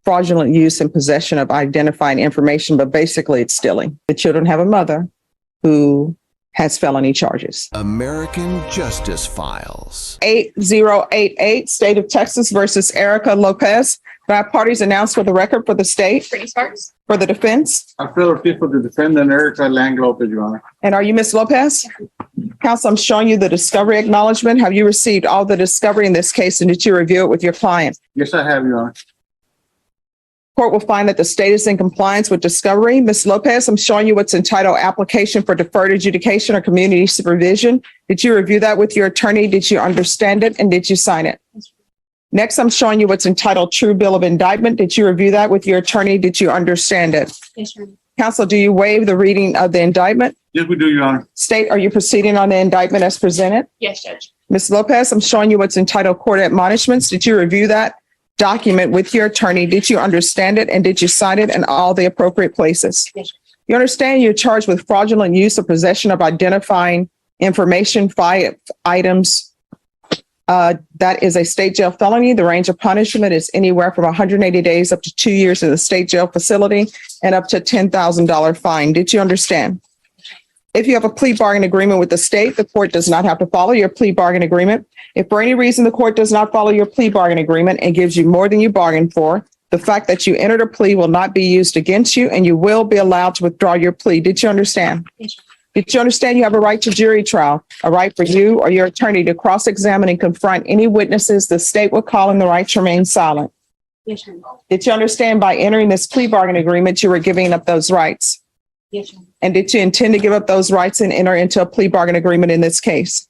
fraudulent use and possession of identifying information, but basically it's stealing. The children have a mother who has felony charges. American Justice Files. 8088, State of Texas versus Erica Lopez. Can I have parties announced for the record for the state? Brittany Sparks. For the defense? I feel ortiz for the defendant, Erica Lang Lopez, Your Honor. And are you Ms. Lopez? Counsel, I'm showing you the discovery acknowledgement. Have you received all the discovery in this case, and did you review it with your client? Yes, I have, Your Honor. Court will find that the state is in compliance with discovery. Ms. Lopez, I'm showing you what's entitled application for deferred adjudication or community supervision. Did you review that with your attorney? Did you understand it? And did you sign it? Next, I'm showing you what's entitled true bill of indictment. Did you review that with your attorney? Did you understand it? Yes, Your Honor. Counsel, do you waive the reading of the indictment? Yes, we do, Your Honor. State, are you proceeding on the indictment as presented? Yes, Judge. Ms. Lopez, I'm showing you what's entitled court admonishments. Did you review that document with your attorney? Did you understand it? And did you sign it in all the appropriate places? Yes. You understand you're charged with fraudulent use or possession of identifying information, 5 items. That is a state jail felony. The range of punishment is anywhere from 180 days up to 2 years in the state jail facility and up to $10,000 fine. Did you understand? If you have a plea bargain agreement with the state, the court does not have to follow your plea bargain agreement. If for any reason the court does not follow your plea bargain agreement and gives you more than you bargained for, the fact that you entered a plea will not be used against you and you will be allowed to withdraw your plea. Did you understand? Yes. Did you understand you have a right to jury trial, a right for you or your attorney to cross-examine and confront any witnesses the state would call in the right to remain silent? Yes, Your Honor. Did you understand by entering this plea bargain agreement, you were giving up those rights? Yes, Your Honor. And did you intend to give up those rights and enter into a plea bargain agreement in this case?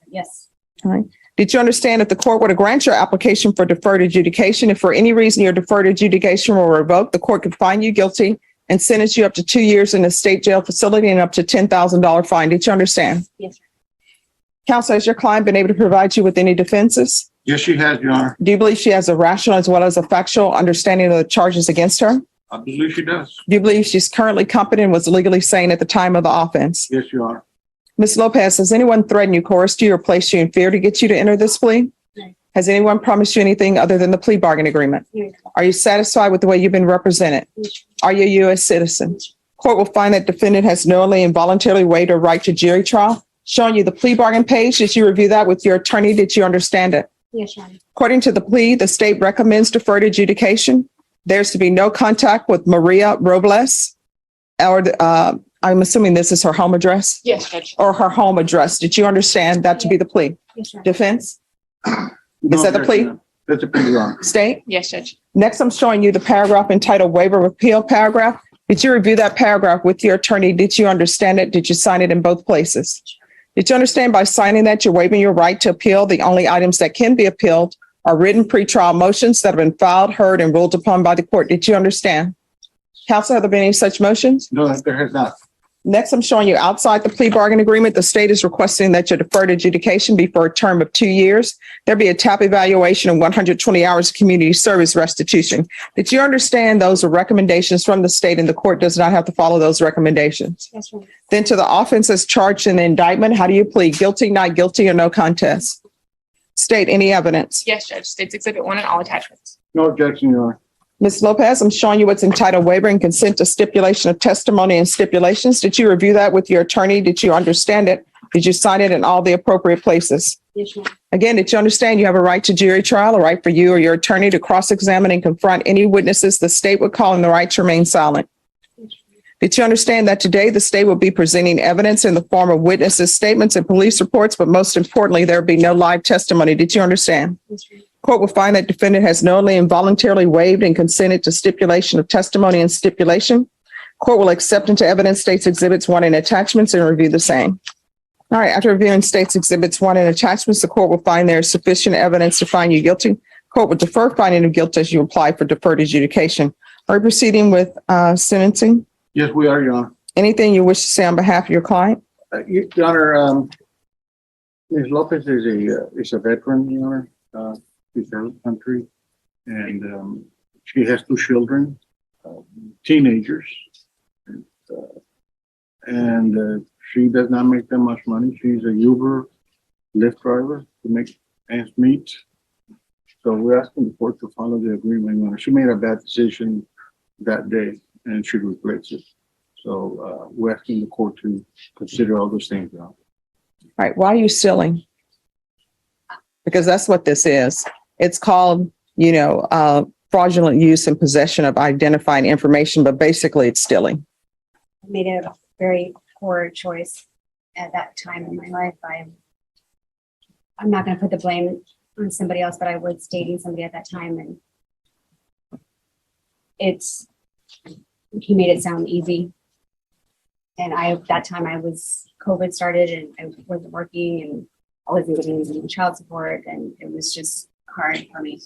Yes. All right. Did you understand that the court would grant your application for deferred adjudication? If for any reason your deferred adjudication were revoked, the court could find you guilty and sentence you up to 2 years in a state jail facility and up to $10,000 fine. Did you understand? Yes, sir. Counsel, has your client been able to provide you with any defenses? Yes, she has, Your Honor. Do you believe she has a rational as well as a factual understanding of the charges against her? I believe she does. Do you believe she's currently competent and was legally sane at the time of the offense? Yes, Your Honor. Ms. Lopez, has anyone threatened you, coerced you, or placed you in fear to get you to enter this plea? No. Has anyone promised you anything other than the plea bargain agreement? Yes. Are you satisfied with the way you've been represented? Yes. Are you a U.S. citizen? Court will find that defendant has knowingly and voluntarily waived her right to jury trial. Showing you the plea bargain page, did you review that with your attorney? Did you understand it? Yes, Your Honor. According to the plea, the state recommends deferred adjudication. There's to be no contact with Maria Robles, or I'm assuming this is her home address? Yes, Judge. Or her home address. Did you understand that to be the plea? Yes, Your Honor. Defense? No Is that the objection, plea? Your Honor. That's the plea, Your Honor. State? Yes, Judge. Next, I'm showing you the paragraph entitled waiver of appeal paragraph. Did you review that paragraph with your attorney? Did you understand it? Did you sign it in both places? Did you understand by signing that you're waiving your right to appeal? The only items that can be appealed are written pretrial motions that have been filed, heard, and ruled upon by the court. Did you understand? Counsel, have there been any such motions? No, there has not. Next, I'm showing you outside the plea bargain agreement, the state is requesting that your deferred adjudication be for a term of 2 years. There be a TAP evaluation and 120 hours of community service restitution. Did you understand those are recommendations from the state and the court does not have to follow those recommendations? Yes, Your Honor. Then to the offenses charged in the indictment, how do you plead? Guilty, not guilty, or no contest? State, any evidence? Yes, Judge. States Exhibit 1 and all attachments. No objection, Your Honor. Ms. Lopez, I'm showing you what's entitled waiver and consent to stipulation of testimony and stipulations. Did you review that with your attorney? Did you understand it? Did you sign it in all the appropriate places? Yes, Your Honor. Again, did you understand you have a right to jury trial, a right for you or your attorney to cross-examine and confront any witnesses the state would call in the right to remain silent? Did you understand that today the state will be presenting evidence in the form of witnesses' statements and police reports, but most importantly, there will be no live testimony? Did you understand? Yes, Your Honor. Court will find that defendant has knowingly and voluntarily waived and consented to stipulation of testimony and stipulation. Court will accept into evidence states exhibits 1 and attachments and review the same. All right, after reviewing states exhibits 1 and attachments, the court will find there is sufficient evidence to find you guilty. Court will defer finding of guilt as you apply for deferred adjudication. Are we proceeding with sentencing? Yes, we are, Your Honor. Anything you wish to say on behalf of your client? Your Honor, Ms. Lopez is a veteran, Your Honor. She's out of the country, and she has 2 children, teenagers, and she does not make that much money. She's a Uber, Lyft driver to make ends meet. So we're asking the court to follow the agreement, Your Honor. She made a bad decision that day and should replace it. So, we're asking the court to consider all those things now. All right, why are you stealing? Because that's what this is. It's called, fraudulent use and possession of identifying information, but basically it's stealing. I made a very poor choice at that time in my life. I'm not going to put the blame on somebody else, but I was dating somebody at that time, and he made it sound easy. And that time COVID started and I wasn't working and I wasn't getting any child support, and it was just hard for me.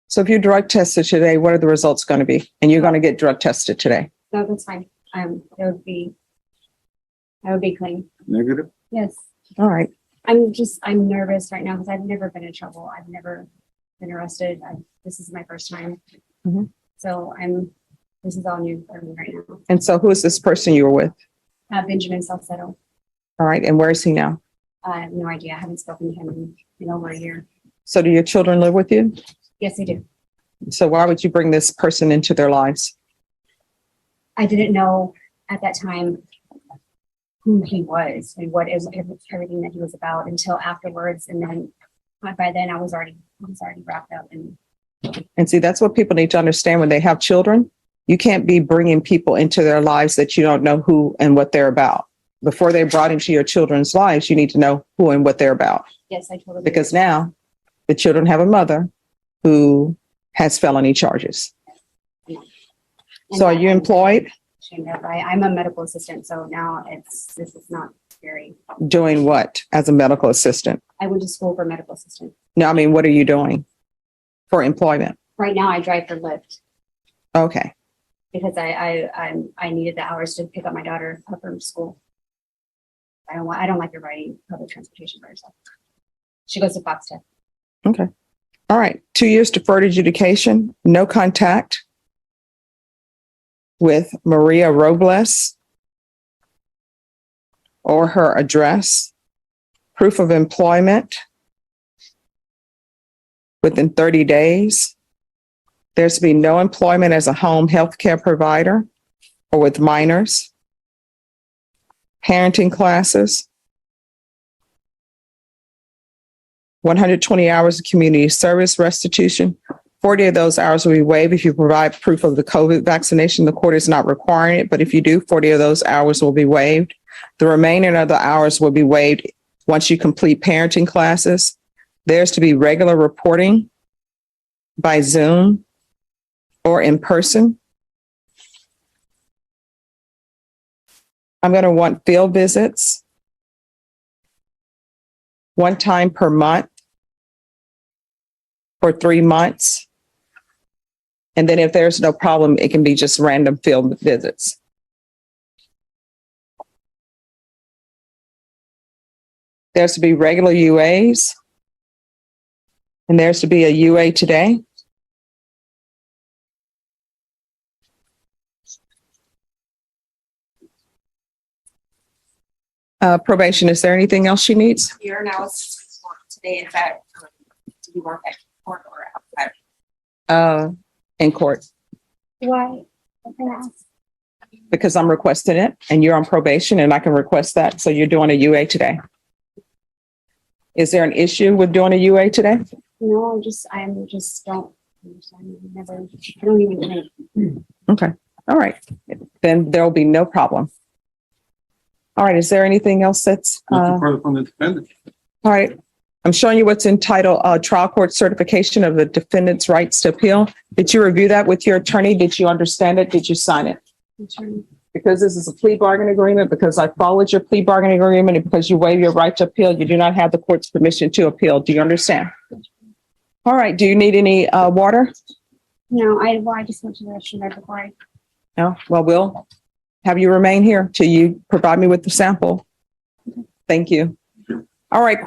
So if you drug tested today, what are the results going to be? And you're going to get drug tested today. No, that's fine. I would be clean. Negative? Yes. All right. I'm nervous right now because I've never been in trouble. I've never been arrested. This is my first time. Mhm. So this is all new for me right now. And so who is this person you were with? Benjamin Salcedo. All right. And where is he now? I have no idea. I haven't spoken to him in over a year. So do your children live with you? Yes, I do. So why would you bring this person into their lives? I didn't know at that time who he was and what is everything that he was about until afterwards. And then by then I was already wrapped up. And see, that's what people need to understand when they have children. You can't be bringing people into their lives that you don't know who and what they're about. Before they're brought into your children's lives, you need to know who and what they're about. Yes, I totally. Because now the children have a mother who has felony charges. And So are you employed? I'm a medical assistant. So now this is not scary. Doing what as a medical assistant? I went to school for medical assistant. No, I mean, what are you doing for employment? Right now I drive for Lyft Okay. because I needed the hours to pick up my daughter up from school. I don't like her riding public transportation by herself. She goes to Fox Tech. Okay. All right. 2 years deferred adjudication, no contact with Maria Robles or her address, proof of employment within 30 days. There's to be no employment as a home health care provider or with minors, parenting classes, 120 hours of community service restitution. 40 of those hours will be waived if you provide proof of the COVID vaccination. The court is not requiring it, but if you do, 40 of those hours will be waived. The remaining of the hours will be waived once you complete parenting classes. There's to be regular reporting by Zoom or in person. I'm going to want field visits one time per month for 3 months. And then if there's no problem, it can be just random field visits. There's to be regular UAs. And there's to be a UA today. Probation, is there anything else she needs? Your analysis today is that do you work at court or outside? In court, Why? because I'm requesting it and you're on probation and I can request that. So you're doing a UA today. Is there an issue with doing a UA today? No, I just don't understand. I don't even know. Okay. All right. Then there'll be no problem. All right. Is there anything else that's, Nothing further from the defendant. all right. I'm showing you what's entitled trial court certification of the defendant's rights to appeal. Did you review that with your attorney? Did you understand it? Did you sign it? Because this is a plea bargain agreement, because I followed your plea bargain agreement, and because you waive your right to appeal, you do not have the court's permission to appeal. Do you understand? All right. Do you need any water? No, I just went to the restroom right before I. No. Well, we'll have you remain here till you provide me with the sample. Thank you. All right.